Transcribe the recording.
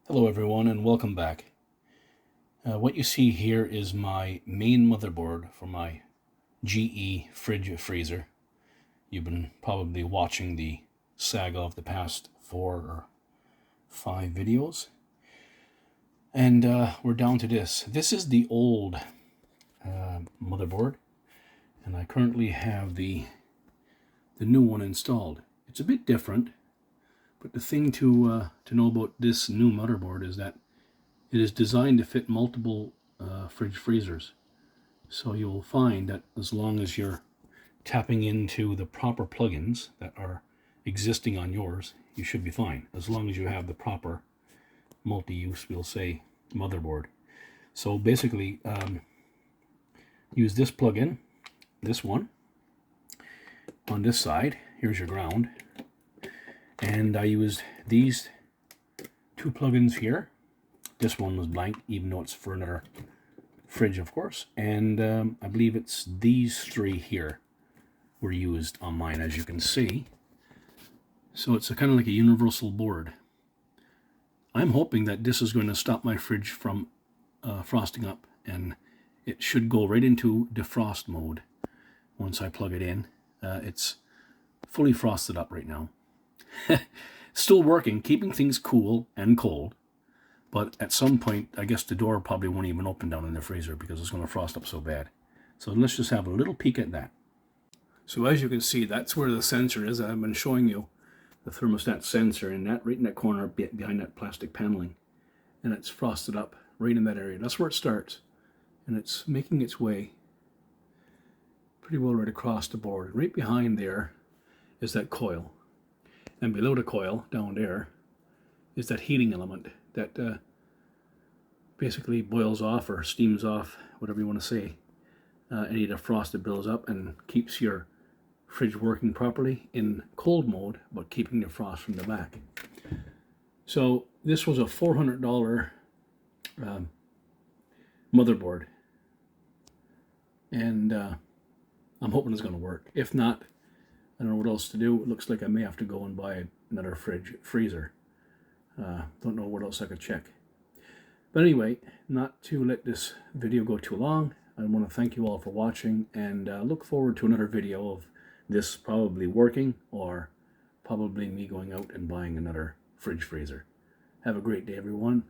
Hello everyone and welcome back. What you see here is my main motherboard for my GE fridge freezer. You've been probably watching the saga of the past 4 or 5 videos. And we're down to this. This is the old motherboard, and I currently have the new one installed. It's a bit different, but the thing to know about this new motherboard is that it is designed to fit multiple fridge freezers. So you'll find that as long as you're tapping into the proper plugins that are existing on yours, you should be fine. As long as you have the proper multi-use, we'll say, motherboard. So basically, use this plugin, this one, on this side. Here's your ground. And I used these 2 plugins here. This one was blank, even though it's for another fridge, of course. And I believe it's these 3 here were used on mine, as you can see. So it's kind of like a universal board. I'm hoping that this is going to stop my fridge from frosting up, and it should go right into defrost mode once I plug it in. It's fully frosted up right now. Still working, keeping things cool and cold. But at some point, I guess the door probably won't even open down in the freezer because it's going to frost up so bad. So let's just have a little peek at that. So as you can see, that's where the sensor is. I've been showing you the thermostat sensor, and that right in that corner behind that plastic paneling. And it's frosted up right in that area. That's where it starts. And it's making its way pretty well right across the board. Right behind there is that coil. And below the coil, down there, is that heating element that basically boils off or steams off, whatever you want to say, any of the frost that builds up and keeps your fridge working properly in cold mode, but keeping the frost from the back. So this was a $400 motherboard, and I'm hoping it's going to work. If not, I don't know what else to do. It looks like I may have to go and buy another freezer. Don't know what else I could check. But anyway, not to let this video go too long, I want to thank you all for watching, and look forward to another video of this probably working, or probably me going out and buying another fridge freezer. Have a great day, everyone.